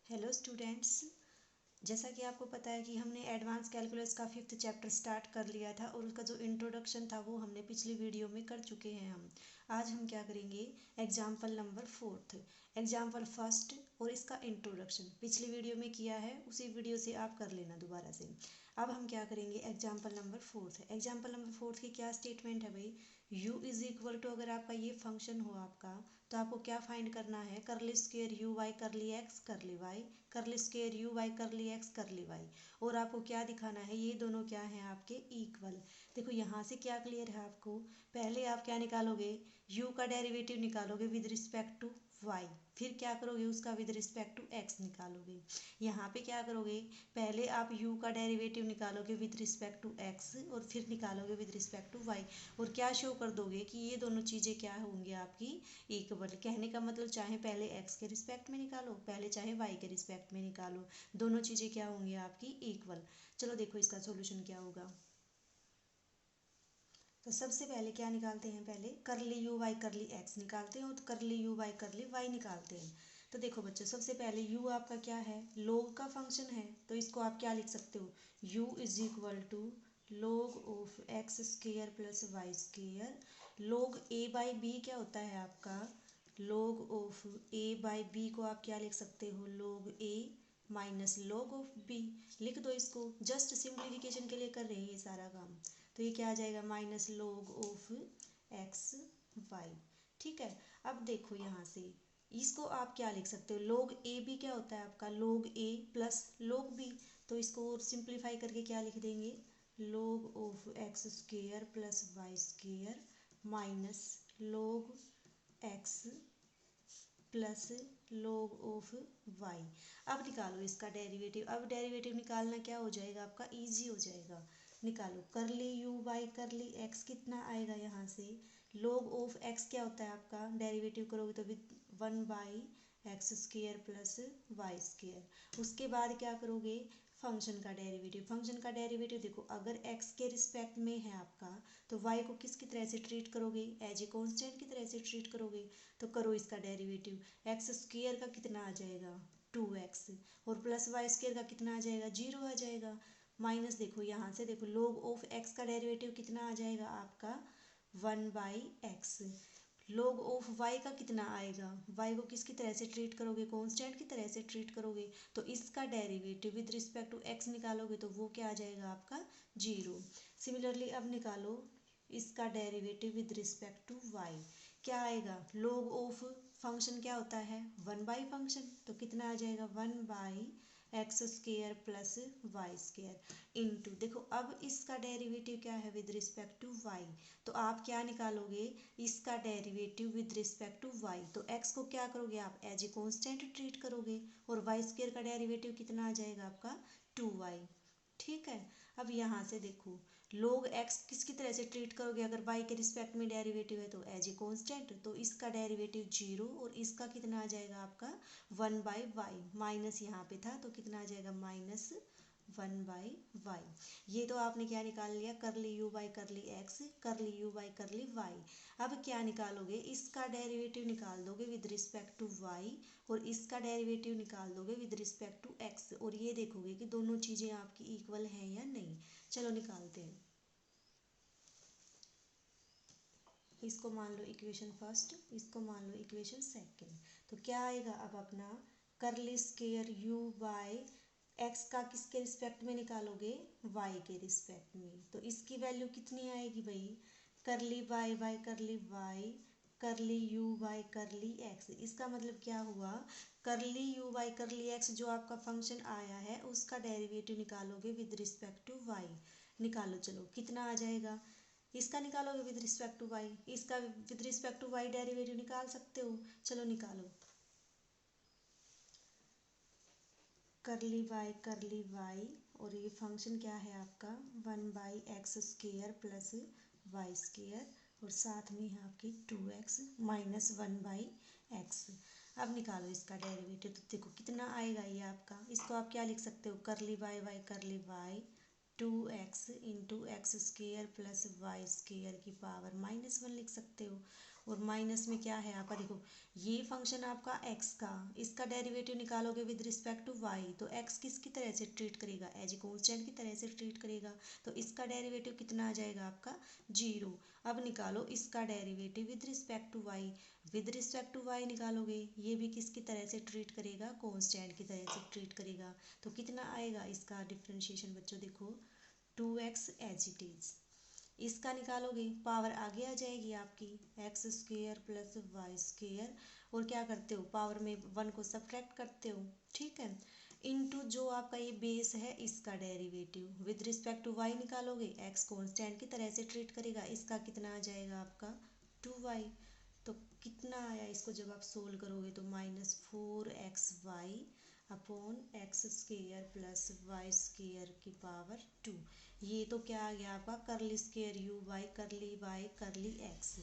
Hello students, जैसा कि आपको पता है कि हमने एडवांस कैलकुलस का 5th चैप्टर स्टार्ट कर लिया था और उसका जो इंट्रोडक्शन था वो हमने पिछली वीडियो में कर चुके हैं। आज हम क्या करेंगे, example number 4th, example first और इसका इंट्रोडक्शन पिछली वीडियो में किया है, उसी वीडियो से आप कर लेना दोबारा से। अब हम क्या करेंगे, example number 4th। Example number 4th की क्या स्टेटमेंट है भाई, u इज इक्वल टू, अगर आपका ये फंक्शन हो आपका तो आपको क्या फाइंड करना है, करली square you Y curly x curly y, करली square you Y curly x curly Y. और आपको क्या दिखाना है, ये दोनों क्या हैं आपके इक्वल। देखो यहाँ से क्या क्लियर है आपको, पहले आप क्या निकालोगे, u का डेरिवेटिव निकालोगे विद रिस्पेक्ट टू y, फिर क्या करोगे उसका विद रिस्पेक्ट टू x निकालोगे। यहाँ पे क्या करोगे, पहले आप u का डेरिवेटिव निकालोगे विद रिस्पेक्ट टू x और फिर निकालोगे विद रिस्पेक्ट टू y, और क्या शो कर दोगे कि ये दोनों चीज़ें क्या होंगी आपकी इक्वल। कहने का मतलब चाहे पहले x के रिस्पेक्ट में निकालो, पहले चाहे y के रिस्पेक्ट में निकालो, दोनों चीज़ें क्या होंगी आपकी इक्वल। चलो देखो इसका सॉल्यूशन क्या होगा। तो सबसे पहले क्या निकालते हैं, पहले करली यू वाई करली एक्स निकालते हैं और करली यू वाई करली वाई निकालते हैं। तो देखो बच्चों, सबसे पहले u आपका क्या है, log का फंक्शन है, तो इसको आप क्या लिख सकते हो, u is equal to log of x square plus y square. log a by b क्या होता है आपका, log of a by b को आप क्या लिख सकते हो, log a minus log of b। लिख दो इसको, जस्ट सिंप्लीफिकेशन के लिए कर रहे हैं ये सारा काम। तो ये क्या आ जाएगा, minus log of x y. ठीक है, अब देखो यहाँ से इसको आप क्या लिख सकते हो, log ए बी क्या होता है आपका, log a plus log b। तो इसको और सिंप्लीफाई करके क्या लिख देंगे, log of x square plus y square minus log x plus log of y। अब निकालो इसका डेरिवेटिव। अब डेरिवेटिव निकालना क्या हो जाएगा आपका, इजी हो जाएगा। निकालो करली यू वाई करली एक्स, कितना आएगा यहाँ से, log ऑफ x क्या होता है आपका, डेरिवेटिव करोगे तो with 1/x square plus y square. उसके बाद क्या करोगे, फंक्शन का डेरिवेटिव। फंक्शन का डेरिवेटिव देखो, अगर x के रिस्पेक्ट में है आपका तो y को किसकी तरह से ट्रीट करोगे, एज ए कॉन्स्टेंट की तरह से ट्रीट करोगे। तो करो इसका डेरिवेटिव। एक्स स्क्वेयर का कितना आ जाएगा 2x, और प्लस वाई स्क्वेयर का कितना आ जाएगा 0 आ जाएगा। माइनस देखो यहाँ से, देखो log ऑफ x का डेरिवेटिव कितना आ जाएगा आपका 1/x। log ऑफ y का कितना आएगा, y को किसकी तरह से ट्रीट करोगे, कांस्टेंट की तरह से ट्रीट करोगे। तो इसका derivative with respect to x निकालोगे तो वो क्या आ जाएगा आपका 0। सिमिलरली अब निकालो इसका derivative with respect to y, क्या आएगा, log ऑफ फंक्शन क्या होता है 1/, फंक्शन तो कितना आ जाएगा 1/x square plus y square into, देखो अब इसका डेरिवेटिव क्या है विद रिस्पेक्ट टू y। तो आप क्या निकालोगे, इसका derivative with respect to y। तो x को क्या करोगे आप, एज ए कॉन्स्टेंट ट्रीट करोगे, और वाई स्क्वेयर का डेरिवेटिव कितना आ जाएगा आपका 2y। ठीक है, अब यहाँ से देखो log x किसकी तरह से ट्रीट करोगे, अगर y के रिस्पेक्ट में डेरिवेटिव है तो एज ए कॉन्स्टेंट, तो इसका डेरिवेटिव 0 और इसका कितना आ जाएगा आपका 1/y। माइनस यहाँ पे था तो कितना आ जाएगा माइनस 1/y। ये तो आपने क्या निकाल लिया, करली यू बाई करली एक्स करली यू बाई करली वाई। अब क्या निकालोगे, इसका डेरिवेटिव निकाल दोगे विद रिस्पेक्ट टू y, और इसका डेरिवेटिव निकाल दोगे विद रिस्पेक्ट टू x, और ये देखोगे कि दोनों चीज़ें आपकी इक्वल हैं या नहीं। चलो निकालते हैं। इसको मान लो इक्वेशन फर्स्ट, इसको मान लो इक्वेशन सेकंड। तो क्या आएगा अब अपना, करली स्क्वेयर u बाय एक्स का किसके रिस्पेक्ट में निकालोगे, y के रिस्पेक्ट में। तो इसकी वैल्यू कितनी आएगी भाई, करली y बाय करली y करली यू बाई करली एक्स। इसका मतलब क्या हुआ, करली यू बाई करली एक्स जो आपका फंक्शन आया है उसका डेरिवेटिव निकालोगे विद रिस्पेक्ट टू y। निकालो, चलो कितना आ जाएगा, इसका निकालोगे विद रिस्पेक्ट टू y, इसका with respect to y derivative निकाल सकते हो। चलो निकालो, करली y और ये फंक्शन क्या है आपका 1/x square plus y square, और साथ में है आपकी 2x माइनस 1/x। अब निकालो इसका डेरिवेटिव, तो देखो कितना आएगा ये आपका, इसको आप क्या लिख सकते हो, करली y curly y 2x into x square plus y square की पावर -1 लिख सकते हो। और माइनस में क्या है आपका, देखो ये फंक्शन आपका x का, इसका डेरिवेटिव निकालोगे विद रिस्पेक्ट टू y, तो x किसकी तरह से ट्रीट करेगा, एज ए कॉन्स्टेंट की तरह से ट्रीट करेगा, तो इसका डेरिवेटिव कितना आ जाएगा आपका 0। अब निकालो इसका derivative with respect to y, with respect to y निकालोगे, ये भी किसकी तरह से ट्रीट करेगा, कॉन्स्टेंट की तरह से ट्रीट करेगा, तो कितना आएगा इसका डिफ्रेंशिएशन बच्चों, देखो 2x एज इट इज। इसका निकालोगे पावर आगे आ जाएगी आपकी x square plus y square, और क्या करते हो पावर में 1 को सब्ट्रैक्ट करते हो, ठीक है, इनटू जो आपका ये बेस है इसका derivative with respect to y निकालोगे, एक्स कॉन्स्टेंट की तरह से ट्रीट करेगा, इसका कितना आ जाएगा आपका 2y। तो कितना आया, इसको जब आप सोल्व करोगे तो -4xy upon x square plus y square की पावर 2। ये तो क्या आ गया आपका curly square u by curly y curly x.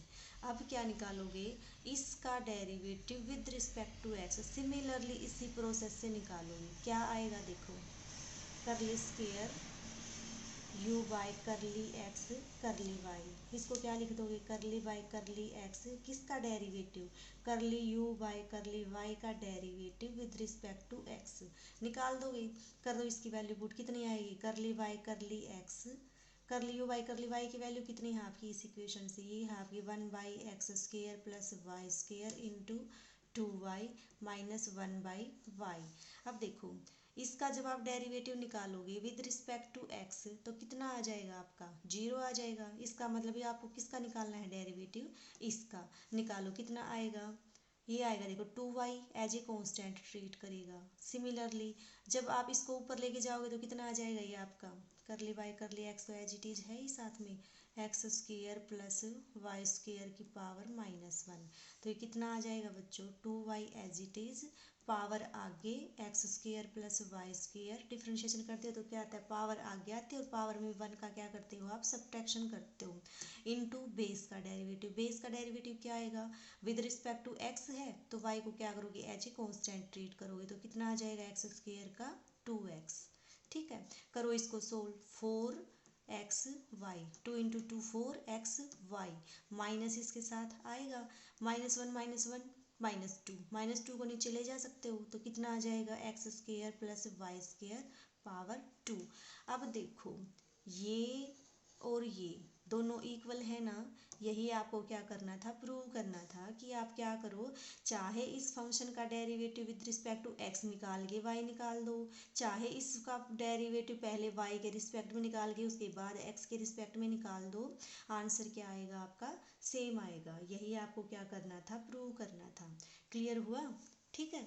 अब क्या निकालोगे, इसका derivative with respect to x, similarly इसी प्रोसेस से निकालोगे, क्या आएगा देखो, curly square u by curly x curly y, इसको क्या लिख दोगे करली बाई करली एक्स, किसका derivative, curly u by curly y का derivative with respect to x, निकाल दोगे, कर दो इसकी वैल्यू पुट, कितनी आएगी करली बाई करली एक्स, करली यू बाई करली वाई की वैल्यू कितनी है आपकी इस इक्वेशन से, ये है आपकी 1/x square plus y square into 2y minus 1/y। अब देखो इसका जब आप डेरिवेटिव निकालोगे विद रिस्पेक्ट टू एक्स, तो कितना आ जाएगा आपका 0 आ जाएगा, इसका मतलब ये आपको किसका निकालना है डेरिवेटिव, इसका निकालो, कितना आएगा, ये आएगा देखो 2y as a constant treat करेगा। सिमिलरली जब आप इसको ऊपर लेके जाओगे तो कितना आ जाएगा, ये आपका करली बाई करली एक्स तो एज इट इज है ही साथ में, x square plus y square की पावर -1, तो ये कितना आ जाएगा बच्चों 2y as it is, power आगे x square plus y square, differentiation करते हो तो क्या आता है पावर आगे आती है, और पावर में 1 का क्या करते हो आप सब्ट्रैक्शन करते हो, इनटू बेस का डेरिवेटिव, बेस का डेरिवेटिव क्या आएगा, विद रिस्पेक्ट टू एक्स है तो वाई को क्या करोगे एज ए कॉन्स्टेंट ट्रीट करोगे, तो कितना आ जाएगा एक्स स्क्वेयर का 2x, ठीक है, करो इसको solve, 4xy, 2 into 2 4xy, minus इसके साथ आएगा -1 -2 को नीचे ले जा सकते हो, तो कितना आ जाएगा x square plus y square power 2। अब देखो ये और ये दोनों इक्वल है ना, यही आपको क्या करना था, प्रूव करना था कि आप क्या करो, चाहे इस फंक्शन का derivative with respect to x निकाल के वाई निकाल दो, चाहे इसका डेरिवेटिव पहले वाई के रिस्पेक्ट में निकाल के उसके बाद एक्स के रिस्पेक्ट में निकाल दो, आंसर क्या आएगा आपका सेम आएगा, यही आपको क्या करना था, प्रूव करना था। क्लियर हुआ, ठीक है।